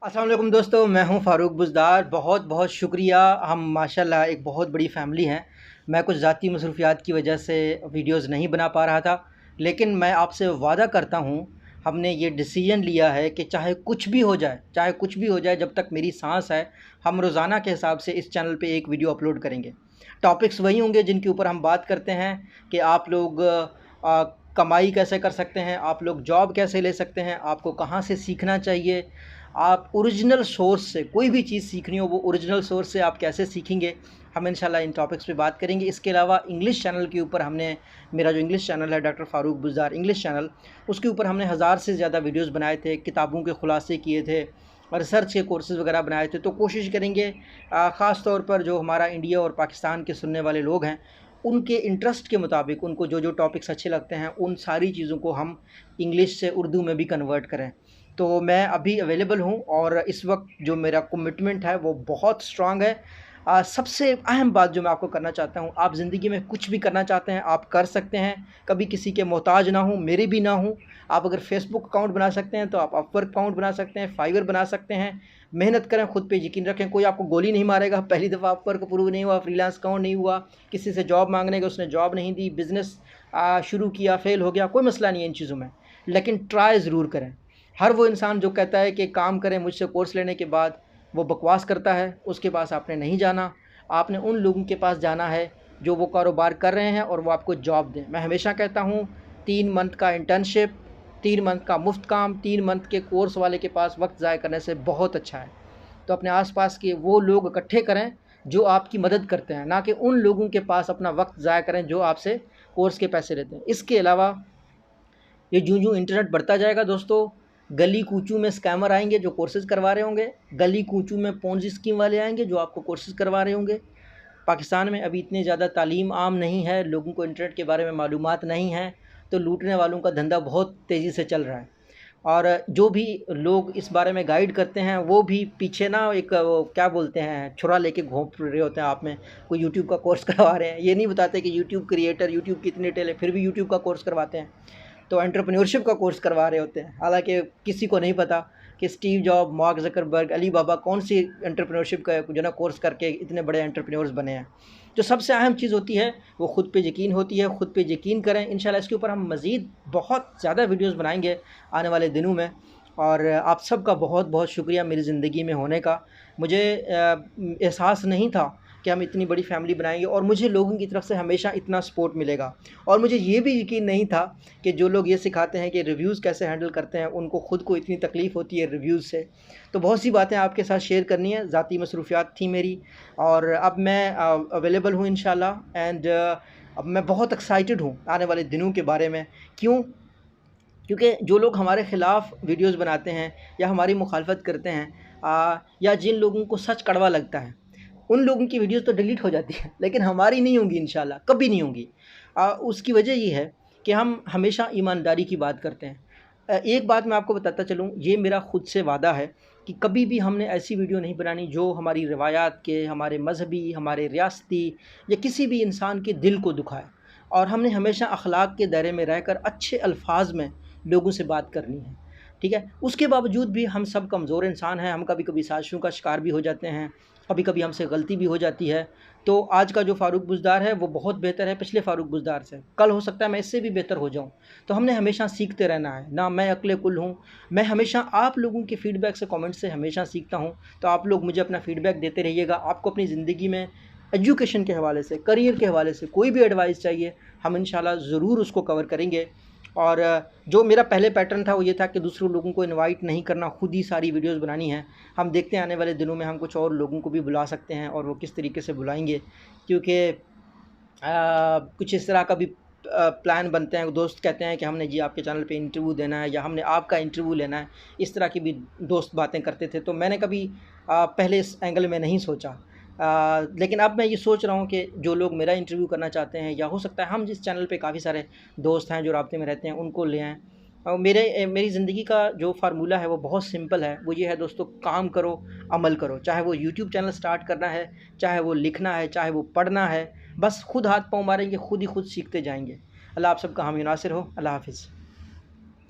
अस्सलाम वालेकुम दोस्तों, मैं हूं फ़ारूक बुज़दार। बहुत बहुत शुक्रिया। हम माशाल्लाह एक बहुत बड़ी फ़ैमिली हैं। मैं कुछ ज़ाती मसरूफ़ियात की वजह से वीडियोस नहीं बना पा रहा था, लेकिन मैं आपसे वादा करता हूं, हमने ये डिसीजन लिया है कि चाहे कुछ भी हो जाए, चाहे कुछ भी हो जाए, जब तक मेरी सांस है, हम रोज़ाना के हिसाब से इस चैनल पे एक वीडियो अपलोड करेंगे। टॉपिक्स वही होंगे जिनके ऊपर हम बात करते हैं कि आप लोग कमाई कैसे कर सकते हैं, आप लोग जॉब कैसे ले सकते हैं, आपको कहाँ से सीखना चाहिए, आप ओरिजिनल सोर्स से कोई भी चीज़ सीखनी हो वो ओरिजिनल सोर्स से आप कैसे सीखेंगे, हम इंशाल्लाह इन टॉपिक्स पे बात करेंगे। इसके अलावा इंग्लिश चैनल के ऊपर हमने, मेरा जो इंग्लिश चैनल है doctor Farooq Buzdar English channel, उसके ऊपर हमने 1000 से ज़्यादा वीडियोस बनाए थे, किताबों के ख़ुलासे किए थे, रिसर्च के कोर्सेज़ वगैरह बनाए थे। तो कोशिश करेंगे ख़ास तौर पर जो हमारा इंडिया और पाकिस्तान के सुनने वाले लोग हैं, उनके इंटरेस्ट के मुताबिक उनको जो जो टॉपिक्स अच्छे लगते हैं उन सारी चीज़ों को हम इंग्लिश से उर्दू में भी कन्वर्ट करें। तो मैं अभी अवेलेबल हूँ और इस वक्त जो मेरा कमिटमेंट है वो बहुत स्ट्रांग है। सबसे अहम बात जो मैं आपको करना चाहता हूँ, आप ज़िंदगी में कुछ भी करना चाहते हैं आप कर सकते हैं, कभी किसी के मोहताज ना हूँ, मेरे भी ना हूँ। आप अगर फेसबुक अकाउंट बना सकते हैं तो आप अपवर्क अकाउंट बना सकते हैं, फाइवर बना सकते हैं। मेहनत करें, खुद पे यकीन रखें, कोई आपको गोली नहीं मारेगा। पहली दफ़ा अपवर्क अप्रूव नहीं हुआ, फ्रीलांस अकाउंट नहीं हुआ, किसी से जॉब मांगने का उसने जॉब नहीं दी, बिज़नेस शुरू किया फेल हो गया, कोई मसला नहीं है इन चीज़ों में, लेकिन ट्राई ज़रूर करें। हर वो इंसान जो कहता है कि काम करें मुझसे कोर्स लेने के बाद, वो बकवास करता है। उसके पास आपने नहीं जाना, आपने उन लोगों के पास जाना है जो वो कारोबार कर रहे हैं और वो आपको जॉब दें। मैं हमेशा कहता हूँ 3 मंथ का इंटर्नशिप, 3 मंथ का मुफ्त काम, 3 मंथ के कोर्स वाले के पास वक्त ज़ाया करने से बहुत अच्छा है। तो अपने आसपास के वो लोग इकट्ठे करें जो आपकी मदद करते हैं, ना कि उन लोगों के पास अपना वक्त ज़ाया करें जो आपसे कोर्स के पैसे लेते हैं। इसके अलावा ये यूँ-यूँ इंटरनेट बढ़ता जाएगा दोस्तों, गली कूचों में स्कैमर आएँगे जो कोर्सेज़ करवा रहे होंगे, गली कूचों में पोंज़ी स्कीम वाले आएँगे जो आपको कोर्सेज़ करवा रहे होंगे। पाकिस्तान में अभी इतनी ज़्यादा तालीम आम नहीं है, लोगों को इंटरनेट के बारे में मालूमात नहीं है, तो लूटने वालों का धंधा बहुत तेज़ी से चल रहा है। और जो भी लोग इस बारे में गाइड करते हैं वो भी पीछे ना एक वो क्या बोलते हैं, छुरा लेके घूम रहे होते हैं आप में। कोई यूट्यूब का कोर्स करवा रहे हैं, ये नहीं बताते कि यूट्यूब क्रिएटर, यूट्यूब की इतनी टेल है, फिर भी यूट्यूब का कोर्स करवाते हैं। तो एंटरप्रेन्योरशिप का कोर्स करवा रहे होते हैं, हालांकि किसी को नहीं पता कि Steve Job, Mark Zuckerberg, Alibaba कौन सी एंटरप्रेन्योरशिप का जो ना कोर्स करके इतने बड़े एंटरप्रेन्योर्स बने हैं। जो सबसे अहम चीज़ होती है वो खुद पे यकीन होती है, खुद पे यकीन करें। इंशाल्लाह इसके ऊपर हम मज़ीद बहुत ज़्यादा वीडियोस बनाएंगे आने वाले दिनों में। और आप सबका बहुत बहुत शुक्रिया मेरी ज़िंदगी में होने का। मुझे एहसास नहीं था कि हम इतनी बड़ी फैमिली बनाएंगे और मुझे लोगों की तरफ से हमेशा इतना सपोर्ट मिलेगा। और मुझे ये भी यकीन नहीं था कि जो लोग ये सिखाते हैं कि रिव्यूज़ कैसे हैंडल करते हैं, उनको ख़ुद को इतनी तकलीफ़ होती है रिव्यूज़ से। तो बहुत सी बातें आपके साथ शेयर करनी है, ज़ाती मसरूफ़ियात थी मेरी, और अब मैं अवेलेबल हूँ इंशाल्लाह। एंड अब मैं बहुत एक्साइटेड हूँ आने वाले दिनों के बारे में। क्यों? क्योंकि जो लोग हमारे ख़िलाफ़ वीडियोस बनाते हैं या हमारी मुखालफत करते हैं, या जिन लोगों को सच कड़वा लगता है, उन लोगों की वीडियोस तो डिलीट हो जाती है, लेकिन हमारी नहीं होंगी इंशाल्लाह, कभी नहीं होंगी। उसकी वजह ये है कि हम हमेशा ईमानदारी की बात करते हैं। एक बात मैं आपको बताता चलूँ, ये मेरा ख़ुद से वादा है कि कभी भी हमने ऐसी वीडियो नहीं बनानी जो हमारी रिवायात के, हमारे मज़हबी, हमारे रियासती या किसी भी इंसान के दिल को दुखाए। और हमने हमेशा अखलाक के दायरे में रहकर अच्छे अल्फाज में लोगों से बात करनी है, ठीक है? उसके बावजूद भी हम सब कमज़ोर इंसान हैं, हम कभी कभी साजिशों का शिकार भी हो जाते हैं, कभी कभी हमसे गलती भी हो जाती है। तो आज का जो फ़ारूक बुज़दार है वो बहुत बेहतर है पिछले फ़ारूक बुज़दार से, कल हो सकता है मैं इससे भी बेहतर हो जाऊँ। तो हमने हमेशा सीखते रहना है, ना मैं अक्ल कुल हूँ। मैं हमेशा आप लोगों के फ़ीडबैक से, कमेंट से हमेशा सीखता हूँ। तो आप लोग मुझे अपना फ़ीडबैक देते रहिएगा। आपको अपनी ज़िंदगी में एजुकेशन के हवाले से, करियर के हवाले से कोई भी एडवाइस चाहिए, हम इंशाल्लाह ज़रूर उसको कवर करेंगे। और जो मेरा पहले पैटर्न था वो ये था कि दूसरों लोगों को इनवाइट नहीं करना, खुद ही सारी वीडियोस बनानी है। हम देखते हैं आने वाले दिनों में हम कुछ और लोगों को भी बुला सकते हैं, और वो किस तरीके से बुलाएंगे, क्योंकि कुछ इस तरह का भी प्लान बनते हैं। दोस्त कहते हैं कि हमने जी आपके चैनल पे इंटरव्यू देना है या हमने आपका इंटरव्यू लेना है, इस तरह की भी दोस्त बातें करते थे। तो मैंने कभी पहले इस एंगल में नहीं सोचा, लेकिन अब मैं ये सोच रहा हूँ कि जो लोग मेरा इंटरव्यू करना चाहते हैं, या हो सकता है हम जिस चैनल पे काफ़ी सारे दोस्त हैं जो राब्ते में रहते हैं, उनको ले आएँ। और मेरी ज़िंदगी का जो फार्मूला है वो बहुत सिंपल है। वो ये है दोस्तों, काम करो, अमल करो। चाहे वो यूट्यूब चैनल स्टार्ट करना है, चाहे वो लिखना है, चाहे वो पढ़ना है, बस खुद हाथ पाँव मारेंगे, खुद ही खुद सीखते जाएंगे। अल्लाह आप सबका हामी नासिर हो। अल्लाह हाफ़िज़।